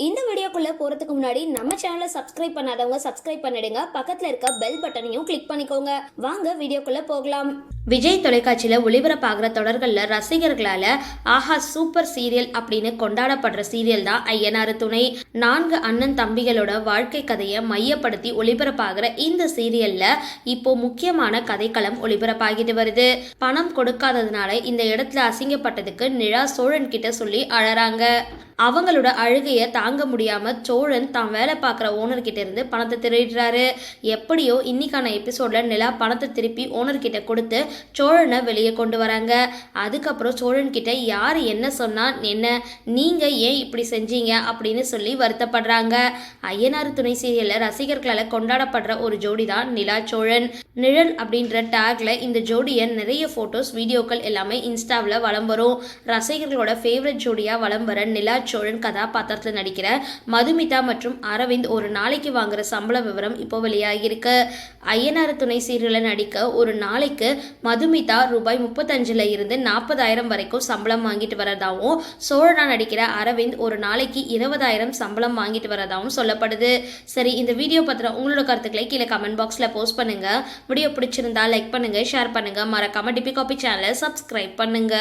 இந்த வீடியோக்குள்ள போறதுக்கு முன்னாடி நம்ம சேனலை சப்ஸ்கிரைப் பண்ணாதவங்க சப்ஸ்கிரைப் பண்ணிடுங்க. பக்கத்துல இருக்க பெல் பட்டனையும் கிளிக் பண்ணிக்கோங்க. வாங்க வீடியோக்குள்ள போகலாம். விஜய் தொலைக்காட்சியில ஒளிபரப்பாகிற தொடர்கள்ல ரசிகர்களால ஆஹா சூப்பர் சீரியல் அப்படின்னு கொண்டாடப்படுற சீரியல் தான் ஐயனாறு துணை. 4 அண்ணன் தம்பிகளோட வாழ்க்கை கதையை மையப்படுத்தி ஒளிபரப்பாகிற இந்த சீரியல்ல இப்போ முக்கியமான கதைக்களம் ஒளிபரப்பாகிட்டு வருது. பணம் கொடுக்காததுனால இந்த இடத்துல அசிங்கப்பட்டதுக்கு நிலா சோழன் கிட்ட சொல்லி அழறாங்க. அவங்களோட அழுகைய தாங்க முடியாம சோழன் தான் வேலை பார்க்குற ஓனர்கிட்ட இருந்து பணத்தை திருடுறாரு. எப்படியோ இன்னைக்கான எபிசோட்ல நிலா பணத்தை திருப்பி ஓனர்கிட்ட கொடுத்து சோழனை வெளியே கொண்டு வராங்க. அதுக்கப்புறம் சோழன் கிட்ட யார் என்ன சொன்னா என்ன, நீங்க ஏன் இப்படி செஞ்சீங்க அப்படின்னு சொல்லி வருத்தப்படுறாங்க. ஐயனாறு துணை சீரியல்ல ரசிகர்களால் கொண்டாடப்படுற ஒரு ஜோடி தான் நிலா சோழன். நிழல் அப்படின்ற டேக்ல இந்த ஜோடியை நிறைய போட்டோஸ் வீடியோக்கள் எல்லாமே இன்ஸ்டாவில் வலம் வரும். ரசிகர்களோட ஃபேவரட் ஜோடியா வலம் வர நிலா சோழன் கதாபாத்திரத்தில் நடிக்கிற மதுமிதா மற்றும் அரவிந்த் ஒரு நாளைக்கு வாங்குற சம்பள விவரம் இப்போ வெளியாகிருக்கு. ஐயனாறு துணை சீரியலில் நடிக்க ஒரு நாளைக்கு மதுமிதா ரூபாய் 35 இருந்து 40,000 வரைக்கும் சம்பளம் வாங்கிட்டு வரதாகவும், சோழனா நடிக்கிற அரவிந்த் ஒரு நாளைக்கு 20,000 சம்பளம் வாங்கிட்டு வரதாகவும் சொல்லப்படுது. சரி, இந்த வீடியோ பத்திர உங்களோட கருத்துக்களை கீழே கமெண்ட் பாக்ஸில் போஸ்ட் பண்ணுங்க. வீடியோ பிடிச்சிருந்தா லைக் பண்ணுங்க, ஷேர் பண்ணுங்க, மறக்காம டிபி காபி சேனலை சப்ஸ்கிரைப் பண்ணுங்க.